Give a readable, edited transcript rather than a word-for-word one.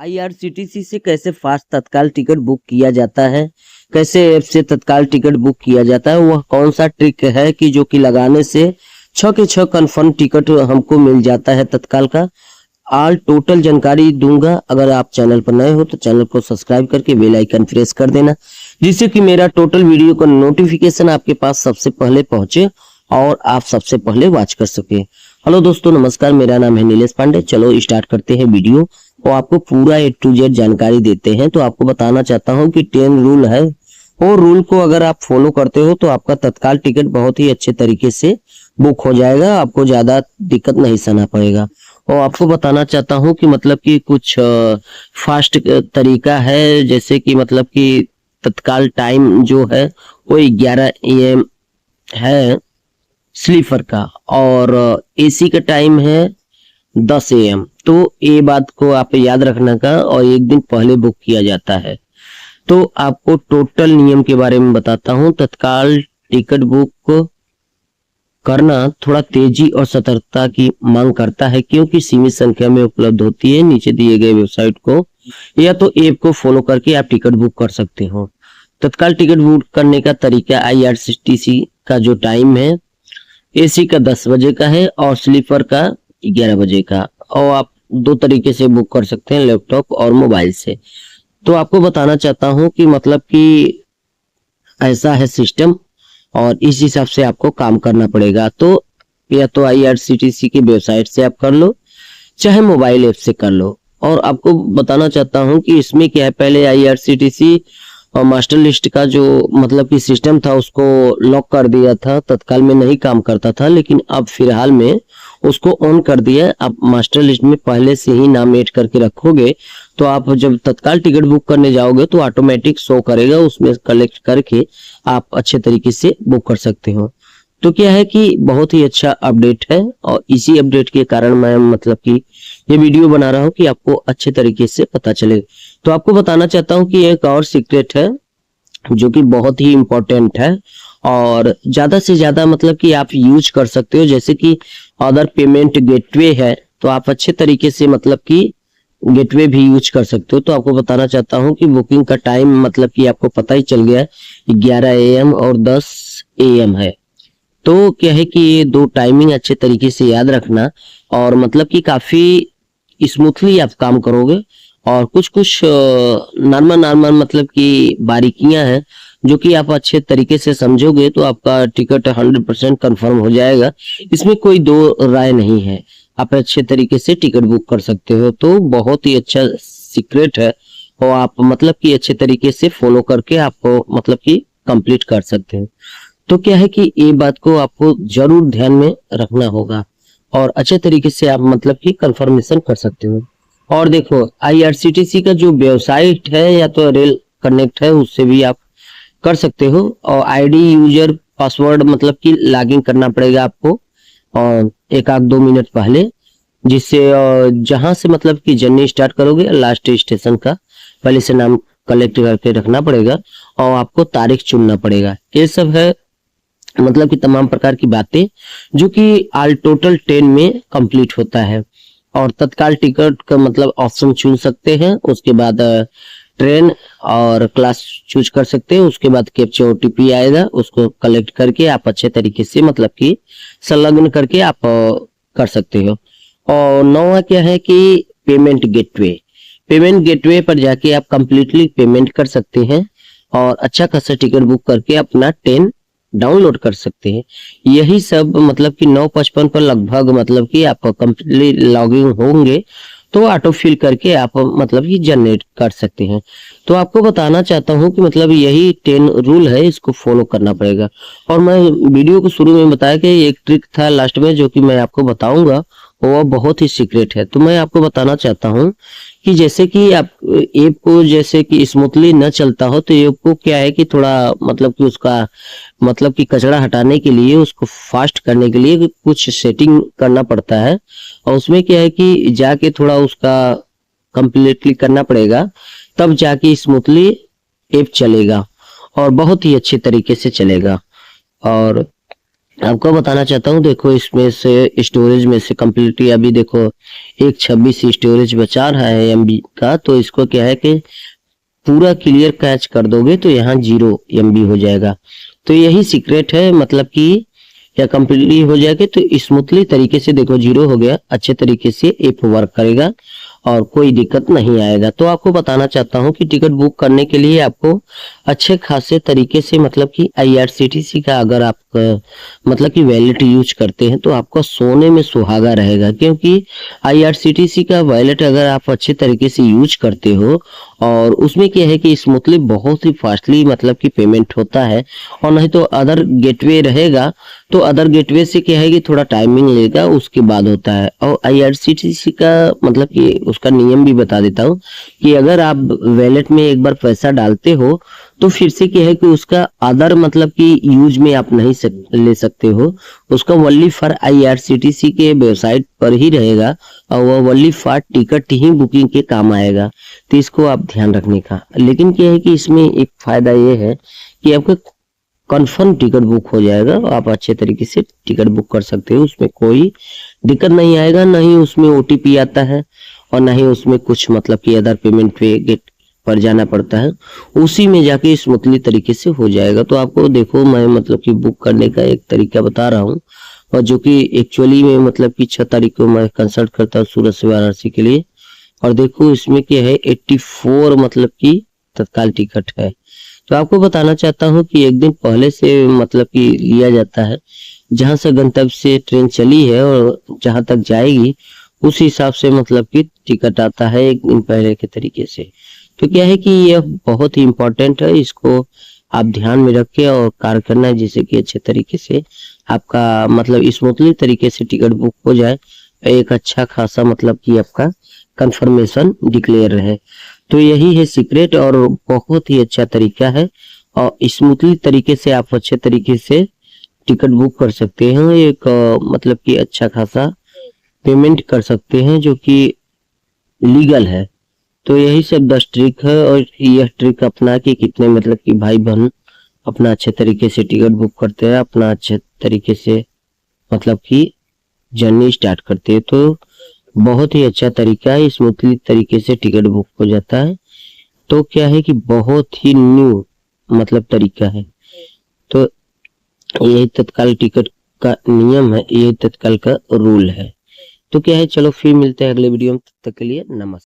IRCTC से कैसे fast तत्काल टिकट बुक किया जाता है, कैसे ऐप से तत्काल टिकट बुक किया जाता है, वह कौन सा ट्रिक है कि जो कि लगाने से 6 के 6 कंफर्म टिकट हमको मिल जाता है तत्काल का। ऑल टोटल जानकारी दूंगा। अगर आप चैनल पर नए हो तो चैनल को सब्सक्राइब करके बेल आइकन प्रेस कर देना, जिससे कि मेरा टोटल वीडियो का नोटिफिकेशन आपके पास सबसे पहले पहुंचे और आप सबसे पहले वॉच कर सके। हेलो दोस्तों, नमस्कार, मेरा नाम है नीलेश पांडे। चलो स्टार्ट करते हैं वीडियो और आपको पूरा A to Z जानकारी देते हैं। तो आपको बताना चाहता हूं कि 10 रूल है, और रूल को अगर आप फॉलो करते हो तो आपका तत्काल टिकट बहुत ही अच्छे तरीके से बुक हो जाएगा, आपको ज्यादा दिक्कत नहीं सहना पड़ेगा। और आपको बताना चाहता हूं कि मतलब कि कुछ फास्ट तरीका है, जैसे कि मतलब कि तत्काल टाइम जो है वो 11 AM है स्लीपर का, और AC का टाइम है 10 AM। तो ये बात को आप याद रखना का, और एक दिन पहले बुक किया जाता है। तो आपको टोटल नियम के बारे में बताता हूं। तत्काल टिकट बुक करना थोड़ा तेजी और सतर्कता की मांग करता है, क्योंकि सीमित संख्या में उपलब्ध होती है। नीचे दिए गए वेबसाइट को या तो ऐप को फॉलो करके आप टिकट बुक कर सकते हो। तत्काल टिकट बुक करने का तरीका, IRCTC का जो टाइम है AC का 10 बजे का है और स्लीपर का 11 बजे का, और आप दो तरीके से बुक कर सकते हैं, लैपटॉप और मोबाइल से। तो आपको बताना चाहता हूं कि मतलब कि ऐसा है सिस्टम, और इस हिसाब से आपको काम करना पड़ेगा। तो या तो IRCTC की वेबसाइट से आप कर लो, चाहे मोबाइल ऐप से कर लो। और आपको बताना चाहता हूं कि इसमें क्या है, पहले IRCTC और मास्टर लिस्ट का जो मतलब कि सिस्टम था उसको लॉक कर दिया था, तत्काल में नहीं काम करता था, लेकिन अब फिलहाल में उसको ऑन कर दिया। आप मास्टर लिस्ट में पहले से ही नाम ऐड करके रखोगे तो आप जब तत्काल टिकट बुक करने जाओगे तो ऑटोमेटिक शो करेगा, उसमें कलेक्ट करके आप अच्छे तरीके से बुक कर सकते हो। तो क्या है कि बहुत ही अच्छा अपडेट है, और इसी अपडेट के कारण मैं मतलब कि ये वीडियो बना रहा हूँ कि आपको अच्छे तरीके से पता चले। तो आपको बताना चाहता हूँ कि एक और सीक्रेट है जो कि बहुत ही इम्पोर्टेंट है, और ज्यादा से ज्यादा मतलब कि आप यूज कर सकते हो। जैसे कि अदर पेमेंट गेटवे है, तो आप अच्छे तरीके से मतलब कि गेटवे भी यूज कर सकते हो। तो आपको बताना चाहता हूँ कि बुकिंग का टाइम मतलब कि आपको पता ही चल गया है, 11 AM और 10 AM है। तो क्या है कि ये दो टाइमिंग अच्छे तरीके से याद रखना, और मतलब कि काफी स्मूथली आप काम करोगे। और कुछ कुछ नॉर्मल नॉर्मल मतलब कि बारीकियां हैं जो कि आप अच्छे तरीके से समझोगे तो आपका टिकट 100% कंफर्म हो जाएगा। इसमें कोई दो राय नहीं है, आप अच्छे तरीके से टिकट बुक कर सकते हो। तो बहुत ही अच्छा सीक्रेट है, और आप मतलब कि अच्छे तरीके से फॉलो करके आपको मतलब कि कंप्लीट कर सकते हैं। तो क्या है कि ये बात को आपको जरूर ध्यान में रखना होगा, और अच्छे तरीके से आप मतलब कि कंफर्मेशन कर सकते हो। और देखो, IRCTC का जो वेबसाइट है या तो रेल कनेक्ट है, उससे भी आप कर सकते हो। और ID यूजर पासवर्ड मतलब कि लॉगिन करना पड़ेगा आपको, और 1-2 मिनट पहले, जिससे जहां से मतलब कि जर्नी स्टार्ट करोगे लास्ट स्टेशन का पहले से नाम कलेक्ट करके रखना पड़ेगा, और आपको तारीख चुनना पड़ेगा। ये सब है मतलब कि तमाम प्रकार की बातें जो कि ऑल टोटल 10 में कंप्लीट होता है। और तत्काल टिकट का मतलब ऑप्शन चुन सकते हैं, उसके बाद ट्रेन और क्लास चूज कर सकते हैं, उसके बाद कैप्चा OTP आएगा, उसको कलेक्ट करके आप अच्छे तरीके से मतलब कि संलग्न करके आप कर सकते हो। और नौवा क्या है कि पेमेंट गेटवे, पेमेंट गेटवे पर जाके आप कंप्लीटली पेमेंट कर सकते हैं, और अच्छा खासा टिकट बुक करके अपना 10 डाउनलोड कर सकते हैं। यही सब मतलब कि 9:55 पर लगभग मतलब कि आप कंप्लीटली लॉगिन होंगे तो ऑटो फिल करके आप मतलब कि जनरेट कर सकते हैं। तो आपको बताना चाहता हूं कि मतलब यही 10 रूल है, इसको फॉलो करना पड़ेगा। और मैं वीडियो को शुरू में बताया कि एक ट्रिक था लास्ट में जो कि मैं आपको बताऊंगा, वो बहुत ही सीक्रेट है। तो मैं आपको बताना चाहता हूं कि जैसे कि आप ऐप को जैसे कि स्मूथली न चलता हो, तो ऐप को क्या है कि थोड़ा मतलब कि उसका मतलब कि कचरा हटाने के लिए, उसको फास्ट करने के लिए कुछ सेटिंग करना पड़ता है। और उसमें क्या है कि जाके थोड़ा उसका कंप्लीटली करना पड़ेगा, तब जाके स्मूथली ऐप चलेगा और बहुत ही अच्छे तरीके से चलेगा। और आपको बताना चाहता हूँ, देखो इसमें से स्टोरेज में से कम्प्लीटली अभी देखो 126 स्टोरेज बचा रहा है एमबी का। तो इसको क्या है कि पूरा क्लियर कैच कर दोगे तो यहाँ 0 एमबी हो जाएगा। तो यही सीक्रेट है, मतलब कि या कम्प्लीटली हो जाएगा तो स्मूथली तरीके से देखो 0 हो गया, अच्छे तरीके से ऐप वर्क करेगा और कोई दिक्कत नहीं आएगा। तो आपको बताना चाहता हूँ कि टिकट बुक करने के लिए आपको अच्छे खासे तरीके से, मतलब कि आईआरसीटीसी का अगर आप मतलब कि वैलेट यूज करते हैं तो आपका सोने में सुहागा रहेगा, क्योंकि आईआरसीटीसी का वैलेट अगर आप अच्छे तरीके से यूज करते हो और उसमें क्या है कि स्मूथली बहुत ही फास्टली मतलब कि पेमेंट होता है। और नहीं तो अदर गेटवे रहेगा तो अदर गेटवे से क्या है कि थोड़ा टाइमिंग लेगा, उसके बाद होता है। और आईआरसीटीसी का मतलब कि उसका नियम भी बता देता हूँ कि अगर आप वैलेट में एक बार पैसा डालते हो तो फिर से क्या है कि उसका अदर मतलब कि यूज में आप नहीं ले सकते हो। उसका वनली फॉर आईआरसीटीसी के वेबसाइट पर ही रहेगा और वह only for ticket he booking के काम आएगा। तो इसको आप ध्यान रखने का। लेकिन क्या है कि इसमें एक फायदा ये है कि आपका कंफर्म टिकट बुक हो जाएगा और आप अच्छे तरीके से टिकट बुक कर सकते हो, उसमें कोई दिक्कत नहीं आएगा। ना ही उसमें ओटीपी आता है और ना ही उसमें कुछ मतलब कि अदर पेमेंट पे गेट पर जाना पड़ता है, उसी में जाके स्मूथली तरीके से हो जाएगा। तो आपको देखो मैं मतलब कि बुक करने का एक तरीका बता रहा हूँ, और जो कि एक्चुअली में मतलब कि 6 तारीख को मैं कंसल्ट करता हूँ सूरत से वाराणसी के लिए। और देखो इसमें क्या है 84 मतलब कि तत्काल टिकट है। तो आपको बताना चाहता हूँ कि एक दिन पहले से मतलब कि लिया जाता है, जहां से गंतव्य से ट्रेन चली है और जहां तक जाएगी उस हिसाब से मतलब कि टिकट आता है एक दिन पहले के तरीके से। तो क्या है कि यह बहुत ही इम्पोर्टेंट है, इसको आप ध्यान में रख के और कार्य करना है, जिससे कि अच्छे तरीके से आपका मतलब स्मूथली तरीके से टिकट बुक हो जाए, एक अच्छा खासा मतलब कि आपका कंफर्मेशन डिक्लेयर रहे। तो यही है सीक्रेट और बहुत ही अच्छा तरीका है और स्मूथली तरीके से आप अच्छे तरीके से टिकट बुक कर सकते हैं। एक मतलब कि अच्छा खासा पेमेंट कर सकते हैं जो कि लीगल है। तो यही सब 10 ट्रिक है और यह ट्रिक अपना के कितने मतलब कि भाई बहन अपना अच्छे तरीके से टिकट बुक करते हैं, अपना अच्छे तरीके से मतलब कि जर्नी स्टार्ट करते हैं। तो बहुत ही अच्छा तरीका है, स्मूथली तरीके से टिकट बुक हो जाता है। तो क्या है कि बहुत ही न्यू मतलब तरीका है। तो यही तत्काल टिकट का नियम है, यही तत्काल का रूल है। तो क्या है, चलो फिर मिलते हैं अगले वीडियो में, तब तक के लिए नमस्कार।